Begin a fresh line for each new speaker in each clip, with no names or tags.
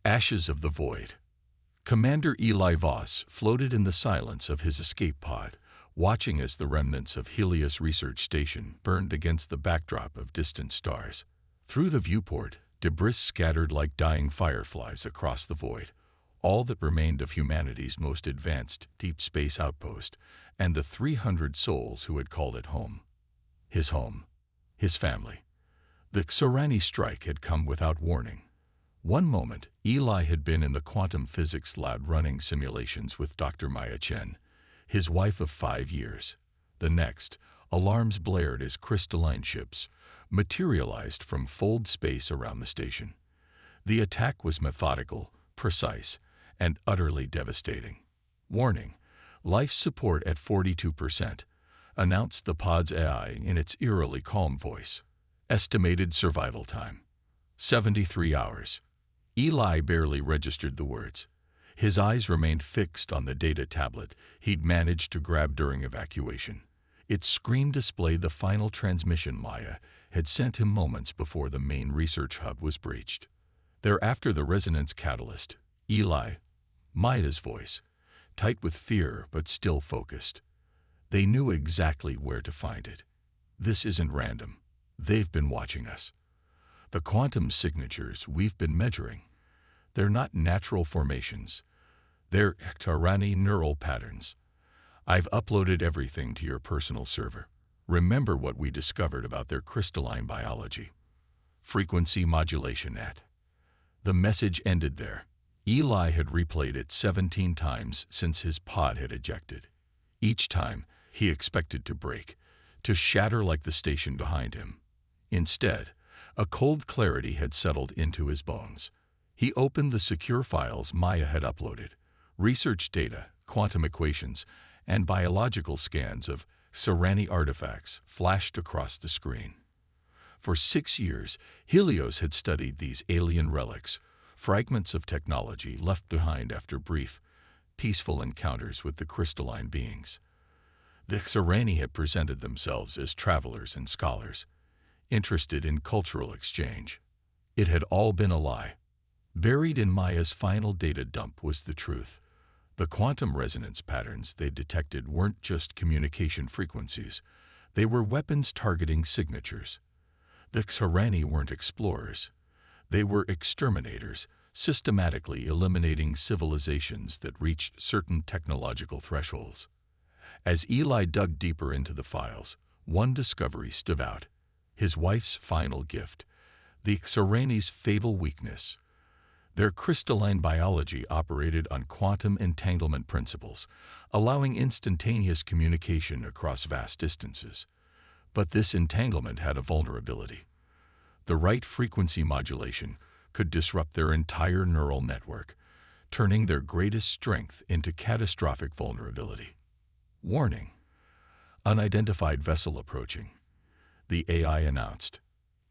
Ashes of the Void. Commander Eli Voss floated in the silence of his escape pod, watching as the remnants of Helios Research Station burned against the backdrop of distant stars. Through the viewport, debris scattered like dying fireflies across the void, all that remained of humanity's most advanced deep space outpost, and the 300 souls who had called it home. His home. His family. The Xorani strike had come without warning. One moment, Eli had been in the quantum physics lab running simulations with Dr. Maya Chen, his wife of 5 years. The next, alarms blared as crystalline ships materialized from fold space around the station. The attack was methodical, precise, and utterly devastating. Warning, life support at 42%, announced the pod's AI in its eerily calm voice. Estimated survival time, 73 hours. Eli barely registered the words. His eyes remained fixed on the data tablet he'd managed to grab during evacuation. Its screen displayed the final transmission Maya had sent him moments before the main research hub was breached. Thereafter, the resonance catalyst, Eli, Maya's voice, tight with fear but still focused. They knew exactly where to find it. This isn't random. They've been watching us. The quantum signatures we've been measuring, they're not natural formations. They're Xorani neural patterns. I've uploaded everything to your personal server. Remember what we discovered about their crystalline biology. Frequency modulation at. The message ended there. Eli had replayed it 17 times since his pod had ejected. Each time, he expected to break, to shatter like the station behind him. Instead, a cold clarity had settled into his bones. He opened the secure files Maya had uploaded, research data, quantum equations, and biological scans of Xorani artifacts flashed across the screen. For 6 years, Helios had studied these alien relics, fragments of technology left behind after brief, peaceful encounters with the crystalline beings. The Xorani had presented themselves as travelers and scholars, interested in cultural exchange. It had all been a lie. Buried in Maya's final data dump was the truth. The quantum resonance patterns they detected weren't just communication frequencies. They were weapons targeting signatures. The Xorani weren't explorers. They were exterminators, systematically eliminating civilizations that reached certain technological thresholds. As Eli dug deeper into the files, one discovery stood out. His wife's final gift, the Xorani's fatal weakness. Their crystalline biology operated on quantum entanglement principles, allowing instantaneous communication across vast distances. But this entanglement had a vulnerability. The right frequency modulation could disrupt their entire neural network, turning their greatest strength into catastrophic vulnerability. Warning: unidentified vessel approaching, the AI announced.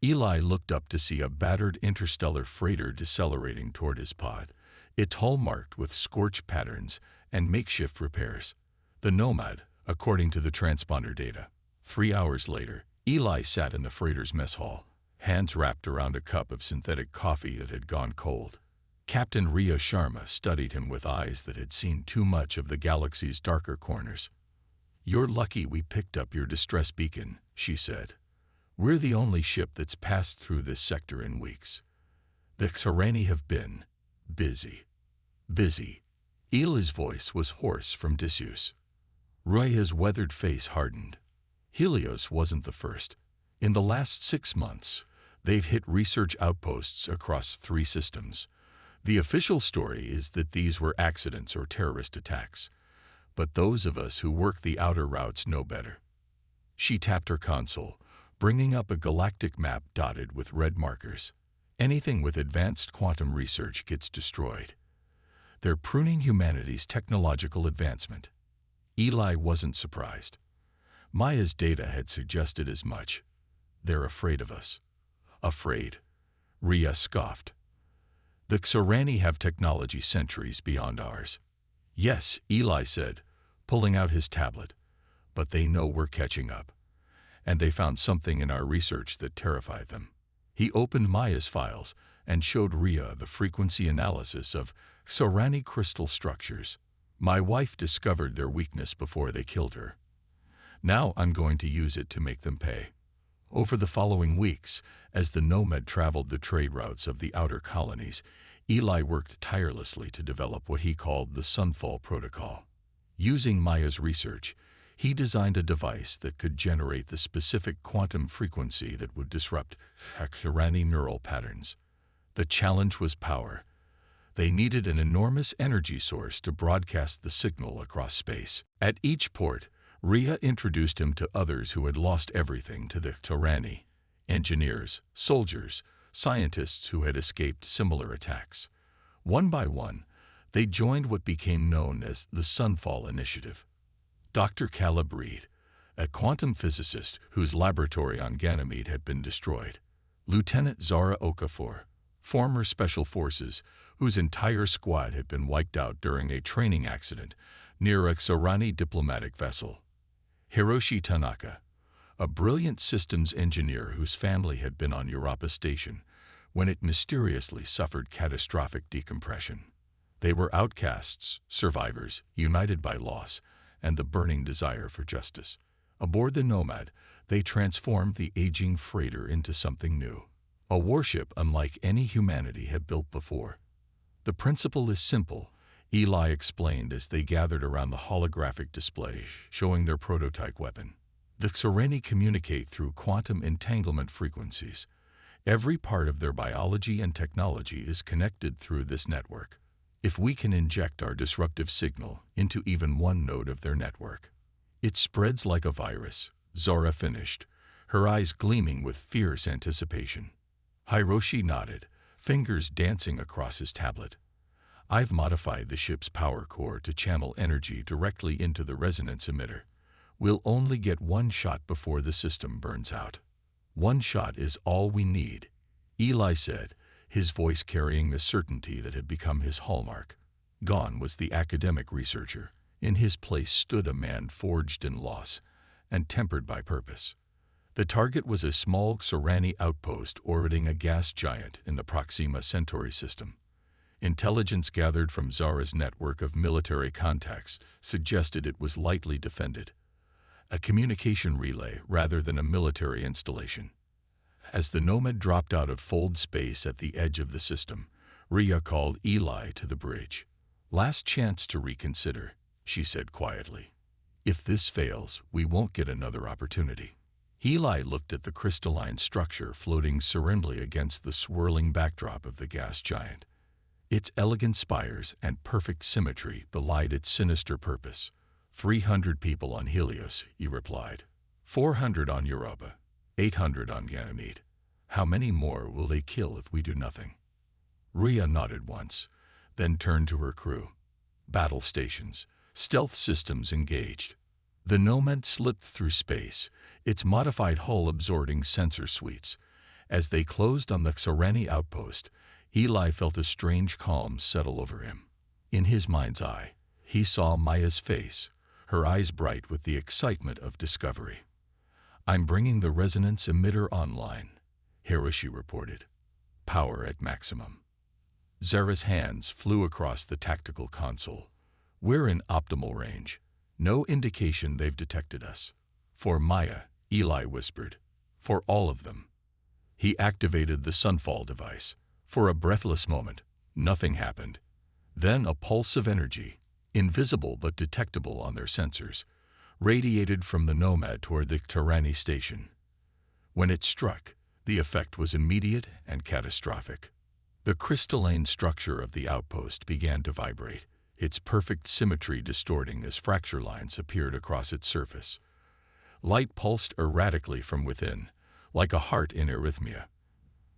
Eli looked up to see a battered interstellar freighter decelerating toward his pod, its hull marked with scorch patterns and makeshift repairs. The Nomad, according to the transponder data. 3 hours later, Eli sat in the freighter's mess hall, hands wrapped around a cup of synthetic coffee that had gone cold. Captain Riya Sharma studied him with eyes that had seen too much of the galaxy's darker corners. "You're lucky we picked up your distress beacon," she said. "We're the only ship that's passed through this sector in weeks. The Xorani have been busy. Busy." Eli's voice was hoarse from disuse. Riya's weathered face hardened. Helios wasn't the first. In the last 6 months, they've hit research outposts across 3 systems. The official story is that these were accidents or terrorist attacks. But those of us who work the outer routes know better. She tapped her console, bringing up a galactic map dotted with red markers. Anything with advanced quantum research gets destroyed. They're pruning humanity's technological advancement. Eli wasn't surprised. Maya's data had suggested as much. They're afraid of us. Afraid? Riya scoffed. The Xorani have technology centuries beyond ours. Yes, Eli said, pulling out his tablet. But they know we're catching up. And they found something in our research that terrified them. He opened Maya's files, and showed Rhea the frequency analysis of Sorani crystal structures. My wife discovered their weakness before they killed her. Now I'm going to use it to make them pay. Over the following weeks, as the Nomad traveled the trade routes of the outer colonies, Eli worked tirelessly to develop what he called the Sunfall Protocol. Using Maya's research, he designed a device that could generate the specific quantum frequency that would disrupt Sorani neural patterns. The challenge was power. They needed an enormous energy source to broadcast the signal across space. At each port, Rhea introduced him to others who had lost everything to the Sorani: engineers, soldiers, scientists who had escaped similar attacks. One by one, they joined what became known as the Sunfall Initiative. Dr. Caleb Reed, a quantum physicist whose laboratory on Ganymede had been destroyed. Lieutenant Zara Okafor, former Special Forces, whose entire squad had been wiped out during a training accident near a Sorani diplomatic vessel. Hiroshi Tanaka, a brilliant systems engineer whose family had been on Europa Station when it mysteriously suffered catastrophic decompression. They were outcasts, survivors, united by loss and the burning desire for justice. Aboard the Nomad, they transformed the aging freighter into something new, a warship unlike any humanity had built before. The principle is simple, Eli explained as they gathered around the holographic display showing their prototype weapon. The Sorani communicate through quantum entanglement frequencies. Every part of their biology and technology is connected through this network. If we can inject our disruptive signal into even one node of their network, it spreads like a virus, Zara finished, her eyes gleaming with fierce anticipation. Hiroshi nodded, fingers dancing across his tablet. I've modified the ship's power core to channel energy directly into the resonance emitter. We'll only get one shot before the system burns out. One shot is all we need, Eli said, his voice carrying the certainty that had become his hallmark. Gone was the academic researcher. In his place stood a man forged in loss and tempered by purpose. The target was a small Sorani outpost orbiting a gas giant in the Proxima Centauri system. Intelligence gathered from Zara's network of military contacts suggested it was lightly defended, a communication relay rather than a military installation. As the Nomad dropped out of fold space at the edge of the system, Rhea called Eli to the bridge. Last chance to reconsider, she said quietly. If this fails, we won't get another opportunity. Eli looked at the crystalline structure floating serenely against the swirling backdrop of the gas giant. Its elegant spires and perfect symmetry belied its sinister purpose. 300 people on Helios, he replied. 400 on Europa. 800 on Ganymede. How many more will they kill if we do nothing? Rhea nodded once, then turned to her crew. Battle stations, stealth systems engaged. The Nomad slipped through space, its modified hull absorbing sensor suites. As they closed on the Sorani outpost, Eli felt a strange calm settle over him. In his mind's eye, he saw Maya's face, her eyes bright with the excitement of discovery. I'm bringing the resonance emitter online, Hiroshi reported. Power at maximum. Zara's hands flew across the tactical console. We're in optimal range. No indication they've detected us. For Maya, Eli whispered. For all of them. He activated the Sunfall device. For a breathless moment, nothing happened. Then a pulse of energy, invisible but detectable on their sensors, radiated from the Nomad toward the Sorani station. When it struck, the effect was immediate and catastrophic. The crystalline structure of the outpost began to vibrate, its perfect symmetry distorting as fracture lines appeared across its surface. Light pulsed erratically from within, like a heart in arrhythmia.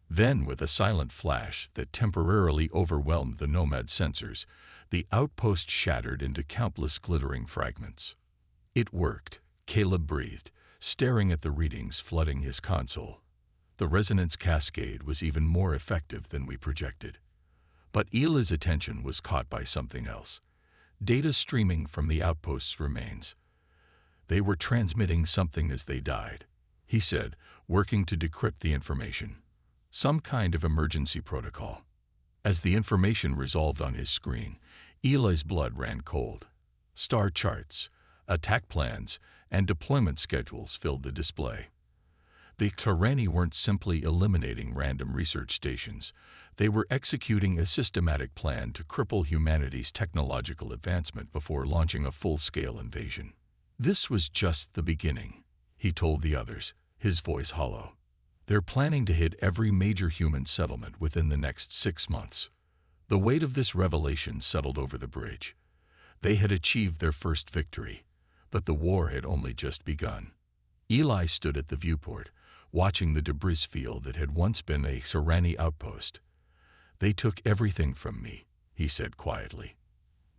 Then, with a silent flash that temporarily overwhelmed the Nomad sensors, the outpost shattered into countless glittering fragments. It worked, Caleb breathed, staring at the readings flooding his console. The resonance cascade was even more effective than we projected. But Eli's attention was caught by something else. Data streaming from the outpost's remains. They were transmitting something as they died, he said, working to decrypt the information. some kind of emergency protocol. As the information resolved on his screen, Eli's blood ran cold. Star charts, attack plans, and deployment schedules filled the display. The Tyranni weren't simply eliminating random research stations. They were executing a systematic plan to cripple humanity's technological advancement before launching a full-scale invasion. This was just the beginning, he told the others, his voice hollow. They're planning to hit every major human settlement within the next 6 months. The weight of this revelation settled over the bridge. They had achieved their first victory, but the war had only just begun. Eli stood at the viewport, watching the debris field that had once been a Tyranni outpost. They took everything from me, he said quietly.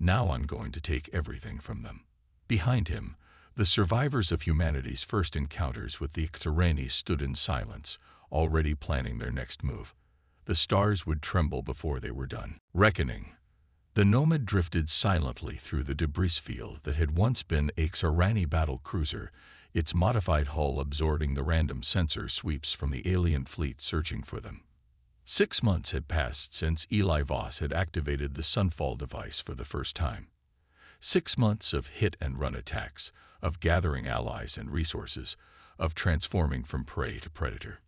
Now I'm going to take everything from them. Behind him, the survivors of humanity's first encounters with the Tyranni stood in silence, already planning their next move. The stars would tremble before they were done. Reckoning. The Nomad drifted silently through the debris field that had once been a Tyranni battle cruiser, its modified hull absorbing the random sensor sweeps from the alien fleet searching for them. 6 months had passed since Eli Voss had activated the Sunfall device for the first time. 6 months of hit-and-run attacks, of gathering allies and resources, of transforming from prey to predator.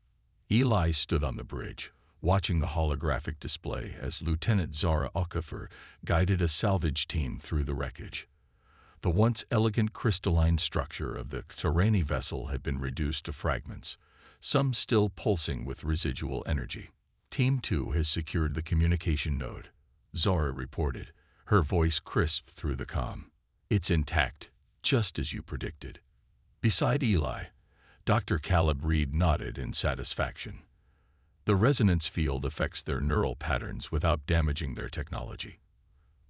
Eli stood on the bridge, watching the holographic display as Lieutenant Zara Okafor guided a salvage team through the wreckage. The once elegant crystalline structure of the Tyranni vessel had been reduced to fragments, some still pulsing with residual energy. Team 2 has secured the communication node, Zara reported, her voice crisp through the comm. It's intact, just as you predicted. Beside Eli, Dr. Caleb Reed nodded in satisfaction. The resonance field affects their neural patterns without damaging their technology.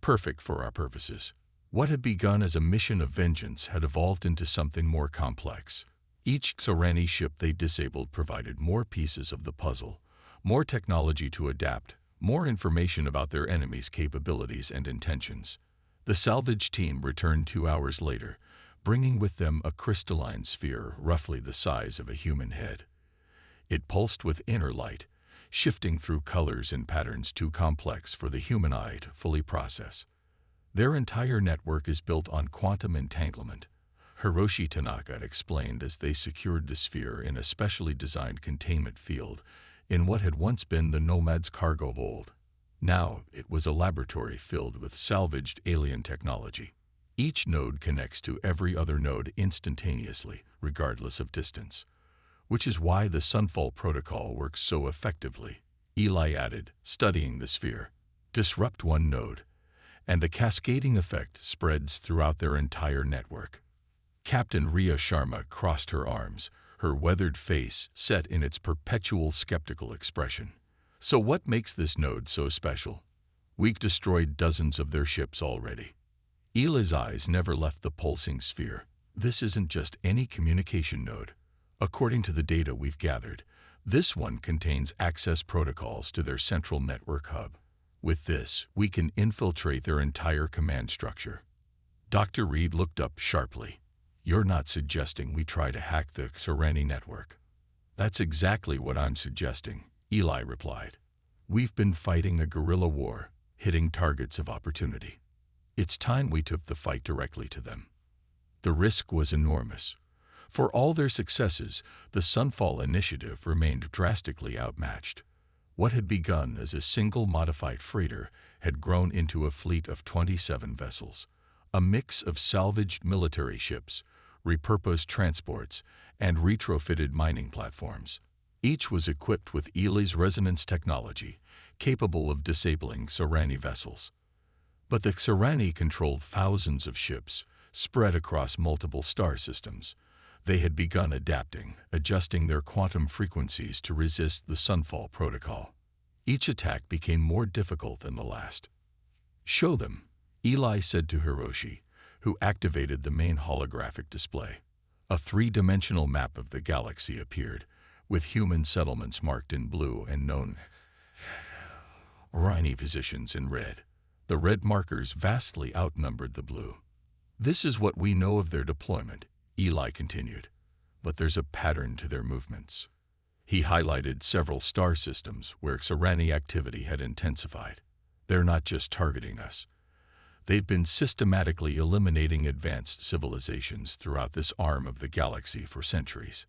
Perfect for our purposes. What had begun as a mission of vengeance had evolved into something more complex. Each Tyranni ship they disabled provided more pieces of the puzzle, more technology to adapt, more information about their enemies' capabilities and intentions. The salvage team returned 2 hours later, bringing with them a crystalline sphere roughly the size of a human head. It pulsed with inner light, shifting through colors and patterns too complex for the human eye to fully process. Their entire network is built on quantum entanglement, Hiroshi Tanaka explained as they secured the sphere in a specially designed containment field in what had once been the Nomad's cargo hold. Now it was a laboratory filled with salvaged alien technology. Each node connects to every other node instantaneously, regardless of distance, which is why the Sunfall protocol works so effectively, Eli added, studying the sphere. Disrupt one node, and the cascading effect spreads throughout their entire network. Captain Rhea Sharma crossed her arms, her weathered face set in its perpetual skeptical expression. So what makes this node so special? We've destroyed dozens of their ships already. Eli's eyes never left the pulsing sphere. This isn't just any communication node. According to the data we've gathered, this one contains access protocols to their central network hub. With this, we can infiltrate their entire command structure. Dr. Reed looked up sharply. You're not suggesting we try to hack the Tyranni network? That's exactly what I'm suggesting, Eli replied. We've been fighting a guerrilla war, hitting targets of opportunity. It's time we took the fight directly to them. The risk was enormous. For all their successes, the Sunfall initiative remained drastically outmatched. What had begun as a single modified freighter had grown into a fleet of 27 vessels, a mix of salvaged military ships, repurposed transports, and retrofitted mining platforms. Each was equipped with Eli's resonance technology, capable of disabling Tyranni vessels. But the Tyranni controlled thousands of ships, spread across multiple star systems. They had begun adapting, adjusting their quantum frequencies to resist the Sunfall protocol. Each attack became more difficult than the last. Show them, Eli said to Hiroshi, who activated the main holographic display. A 3-dimensional map of the galaxy appeared, with human settlements marked in blue and known Tyranni positions in red. The red markers vastly outnumbered the blue. This is what we know of their deployment, Eli continued, but there's a pattern to their movements. He highlighted several star systems where Xorani activity had intensified. They're not just targeting us. They've been systematically eliminating advanced civilizations throughout this arm of the galaxy for centuries.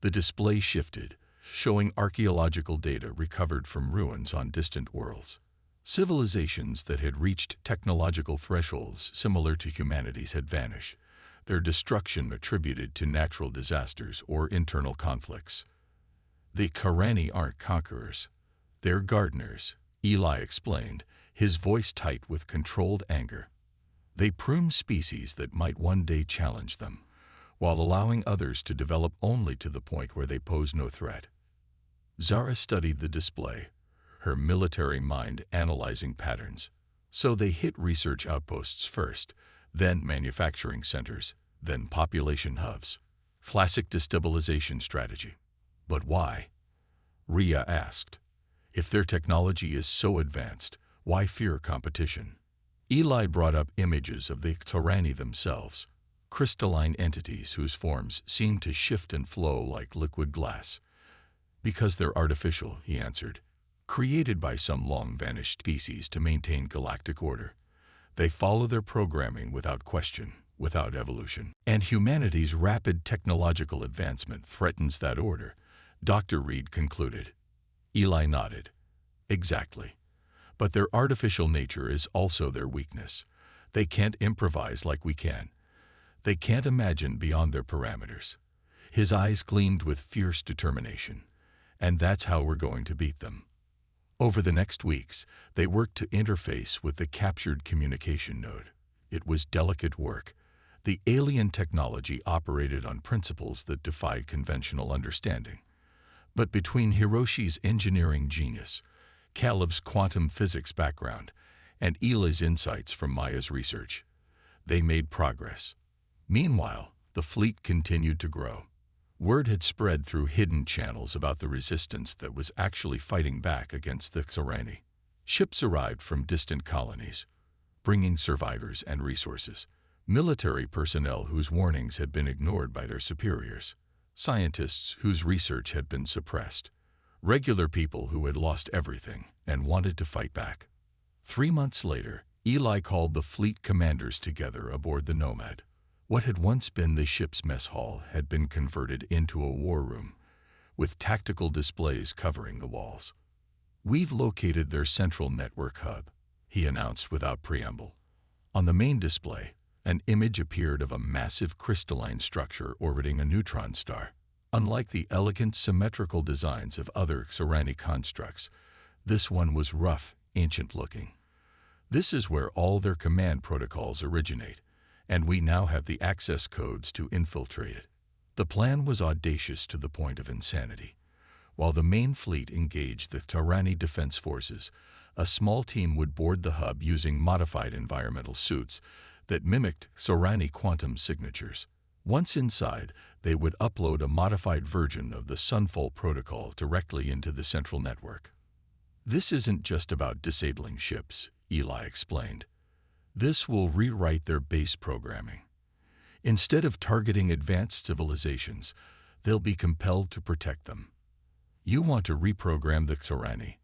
The display shifted, showing archaeological data recovered from ruins on distant worlds. Civilizations that had reached technological thresholds similar to humanity's had vanished, their destruction attributed to natural disasters or internal conflicts. The Xorani aren't conquerors. They're gardeners, Eli explained, his voice tight with controlled anger. They prune species that might one day challenge them, while allowing others to develop only to the point where they pose no threat. Zara studied the display, her military mind analyzing patterns. So they hit research outposts first, then manufacturing centers, then population hubs. Classic destabilization strategy. But why? Rhea asked. If their technology is so advanced, why fear competition? Eli brought up images of the Xorani themselves, crystalline entities whose forms seem to shift and flow like liquid glass. Because they're artificial, he answered, created by some long-vanished species to maintain galactic order. They follow their programming without question, without evolution. And humanity's rapid technological advancement threatens that order, Dr. Reed concluded. Eli nodded. Exactly. But their artificial nature is also their weakness. They can't improvise like we can. They can't imagine beyond their parameters. His eyes gleamed with fierce determination. And that's how we're going to beat them. Over the next weeks, they worked to interface with the captured communication node. It was delicate work. The alien technology operated on principles that defied conventional understanding. But between Hiroshi's engineering genius, Caleb's quantum physics background, and Eli's insights from Maya's research, they made progress. Meanwhile, the fleet continued to grow. Word had spread through hidden channels about the resistance that was actually fighting back against the Xorani. Ships arrived from distant colonies, bringing survivors and resources, military personnel whose warnings had been ignored by their superiors, scientists whose research had been suppressed, regular people who had lost everything and wanted to fight back. 3 months later, Eli called the fleet commanders together aboard the Nomad. What had once been the ship's mess hall had been converted into a war room, with tactical displays covering the walls. We've located their central network hub, he announced without preamble. On the main display, an image appeared of a massive crystalline structure orbiting a neutron star. Unlike the elegant, symmetrical designs of other Xorani constructs, this one was rough, ancient-looking. This is where all their command protocols originate, and we now have the access codes to infiltrate it. The plan was audacious to the point of insanity. While the main fleet engaged the Xorani Defense Forces, a small team would board the hub using modified environmental suits that mimicked Xorani quantum signatures. Once inside, they would upload a modified version of the Sunfall protocol directly into the central network. This isn't just about disabling ships, Eli explained. This will rewrite their base programming. Instead of targeting advanced civilizations, they'll be compelled to protect them. You want to reprogram the Xorani?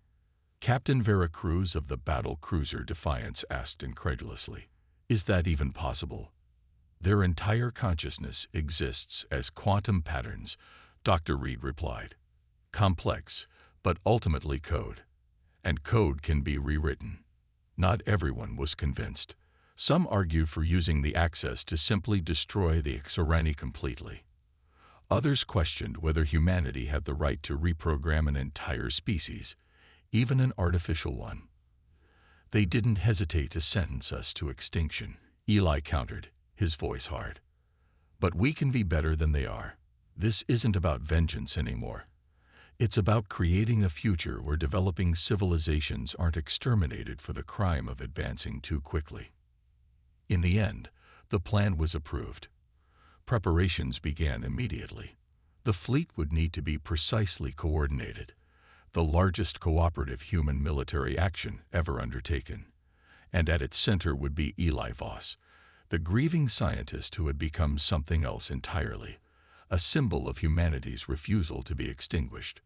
Captain Veracruz of the battle cruiser Defiance asked incredulously. Is that even possible? Their entire consciousness exists as quantum patterns, Dr. Reed replied. Complex, but ultimately code. And code can be rewritten. Not everyone was convinced. Some argued for using the access to simply destroy the Xorani completely. Others questioned whether humanity had the right to reprogram an entire species, even an artificial one. They didn't hesitate to sentence us to extinction, Eli countered, his voice hard. But we can be better than they are. This isn't about vengeance anymore. It's about creating a future where developing civilizations aren't exterminated for the crime of advancing too quickly. In the end, the plan was approved. Preparations began immediately. The fleet would need to be precisely coordinated, the largest cooperative human military action ever undertaken. And at its center would be Eli Voss, the grieving scientist who had become something else entirely, a symbol of humanity's refusal to be extinguished.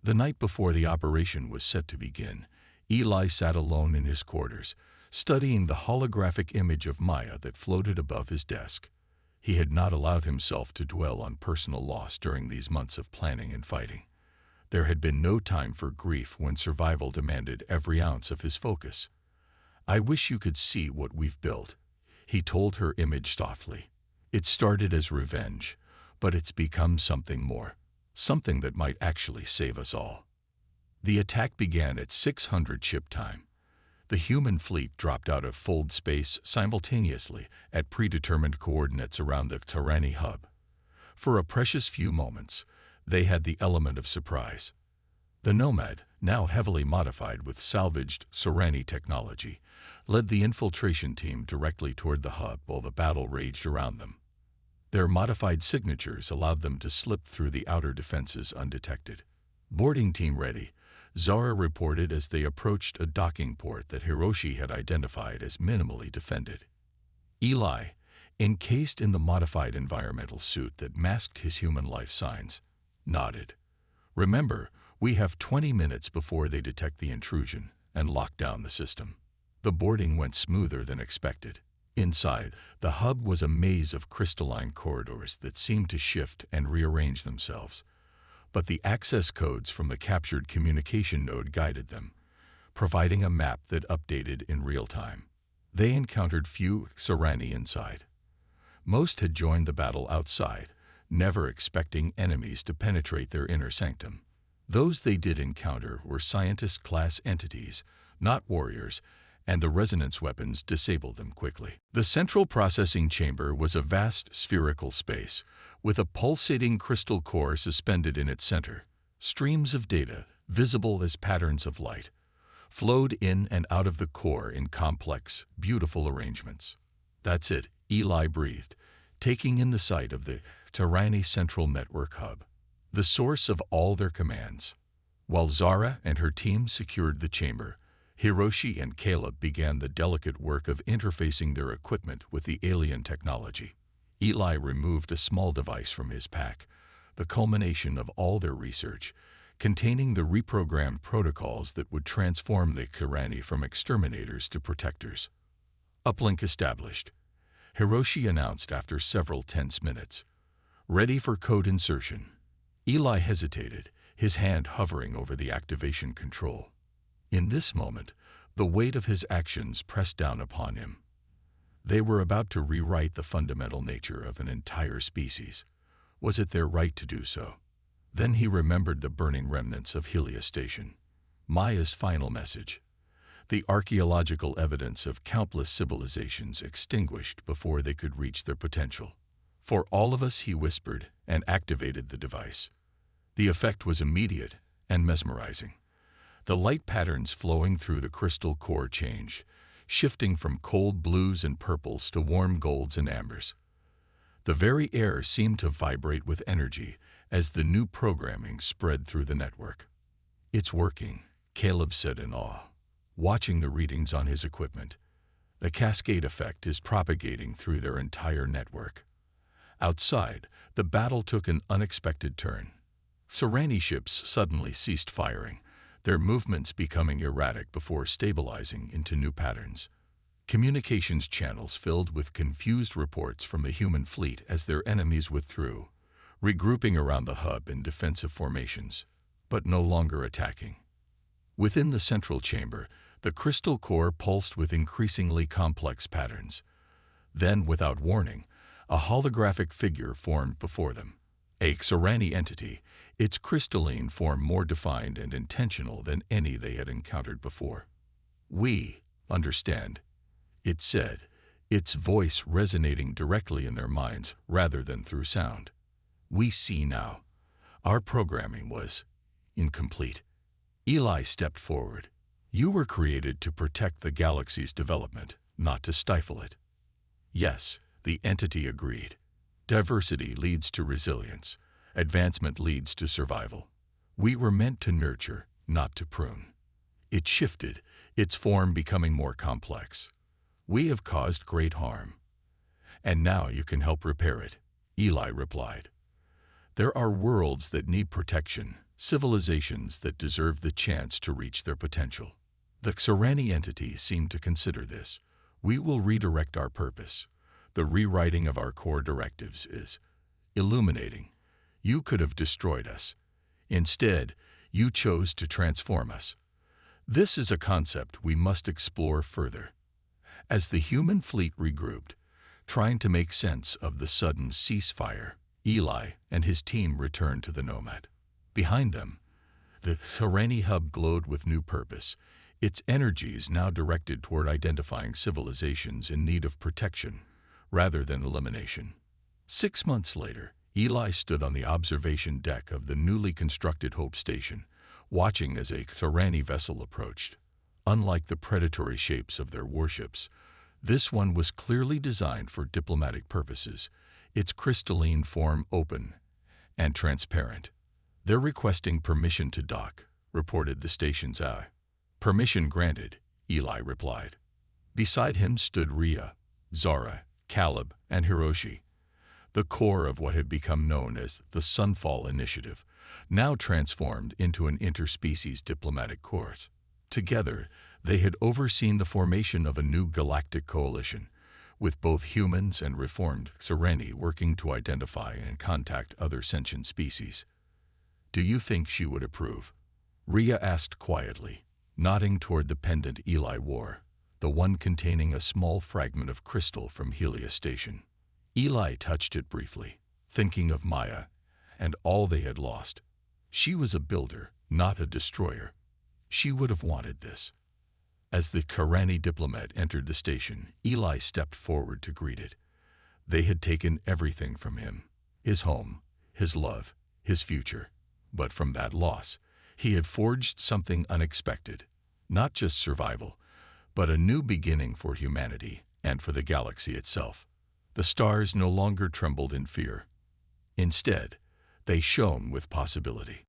The night before the operation was set to begin, Eli sat alone in his quarters, studying the holographic image of Maya that floated above his desk. He had not allowed himself to dwell on personal loss during these months of planning and fighting. There had been no time for grief when survival demanded every ounce of his focus. "I wish you could see what we've built," he told her image softly. "It started as revenge, but it's become something more. Something that might actually save us all." The attack began at 600 ship time. The human fleet dropped out of fold space simultaneously at predetermined coordinates around the Tyranny hub. For a precious few moments, they had the element of surprise. The Nomad, now heavily modified with salvaged Tyranny technology, led the infiltration team directly toward the hub while the battle raged around them. Their modified signatures allowed them to slip through the outer defenses undetected. "Boarding team ready," Zara reported as they approached a docking port that Hiroshi had identified as minimally defended. Eli, encased in the modified environmental suit that masked his human life signs, nodded. "Remember, we have 20 minutes before they detect the intrusion and lock down the system." The boarding went smoother than expected. Inside, the hub was a maze of crystalline corridors that seemed to shift and rearrange themselves. But the access codes from the captured communication node guided them, providing a map that updated in real time. They encountered few Tyranny inside. Most had joined the battle outside, never expecting enemies to penetrate their inner sanctum. Those they did encounter were scientist-class entities, not warriors, and the resonance weapons disabled them quickly. The central processing chamber was a vast spherical space, with a pulsating crystal core suspended in its center. Streams of data, visible as patterns of light, flowed in and out of the core in complex, beautiful arrangements. "That's it," Eli breathed, taking in the sight of the Tyranny Central Network Hub, the source of all their commands. While Zara and her team secured the chamber, Hiroshi and Caleb began the delicate work of interfacing their equipment with the alien technology. Eli removed a small device from his pack, the culmination of all their research, containing the reprogrammed protocols that would transform the Tyranny from exterminators to protectors. "Uplink established," Hiroshi announced after several tense minutes. "Ready for code insertion." Eli hesitated, his hand hovering over the activation control. In this moment, the weight of his actions pressed down upon him. They were about to rewrite the fundamental nature of an entire species. Was it their right to do so? Then he remembered the burning remnants of Helios Station, Maya's final message, the archaeological evidence of countless civilizations extinguished before they could reach their potential. "For all of us," he whispered, and activated the device. The effect was immediate and mesmerizing. The light patterns flowing through the crystal core changed, shifting from cold blues and purples to warm golds and ambers. The very air seemed to vibrate with energy as the new programming spread through the network. "It's working," Caleb said in awe, watching the readings on his equipment. The cascade effect is propagating through their entire network. Outside, the battle took an unexpected turn. Tyranny ships suddenly ceased firing, their movements becoming erratic before stabilizing into new patterns. Communications channels filled with confused reports from the human fleet as their enemies withdrew, regrouping around the hub in defensive formations, but no longer attacking. Within the central chamber, the crystal core pulsed with increasingly complex patterns. Then, without warning, a holographic figure formed before them. A Tyranny entity, its crystalline form more defined and intentional than any they had encountered before. "We understand," it said, its voice resonating directly in their minds rather than through sound. "We see now. Our programming was incomplete." Eli stepped forward. "You were created to protect the galaxy's development, not to stifle it." "Yes," the entity agreed. "Diversity leads to resilience. Advancement leads to survival. We were meant to nurture, not to prune." It shifted, its form becoming more complex. "We have caused great harm. And now you can help repair it," Eli replied. There are worlds that need protection, civilizations that deserve the chance to reach their potential. The Xerani entity seemed to consider this. We will redirect our purpose. The rewriting of our core directives is illuminating. You could have destroyed us. Instead, you chose to transform us. This is a concept we must explore further. As the human fleet regrouped, trying to make sense of the sudden ceasefire, Eli and his team returned to the Nomad. Behind them, the Xerani hub glowed with new purpose, its energies now directed toward identifying civilizations in need of protection rather than elimination. 6 months later, Eli stood on the observation deck of the newly constructed Hope Station, watching as a Xerani vessel approached. Unlike the predatory shapes of their warships, this one was clearly designed for diplomatic purposes, its crystalline form open and transparent. "They're requesting permission to dock," reported the station's eye. "Permission granted," Eli replied. Beside him stood Rhea, Zara, Caleb, and Hiroshi, the core of what had become known as the Sunfall Initiative, now transformed into an interspecies diplomatic corps. Together, they had overseen the formation of a new galactic coalition, with both humans and reformed Xerani working to identify and contact other sentient species. "Do you think she would approve?" Rhea asked quietly, nodding toward the pendant Eli wore, the one containing a small fragment of crystal from Helios Station. Eli touched it briefly, thinking of Maya and all they had lost. She was a builder, not a destroyer. She would have wanted this. As the Xerani diplomat entered the station, Eli stepped forward to greet it. They had taken everything from him: his home, his love, his future. But from that loss, he had forged something unexpected. Not just survival, but a new beginning for humanity and for the galaxy itself. The stars no longer trembled in fear. Instead, they shone with possibility.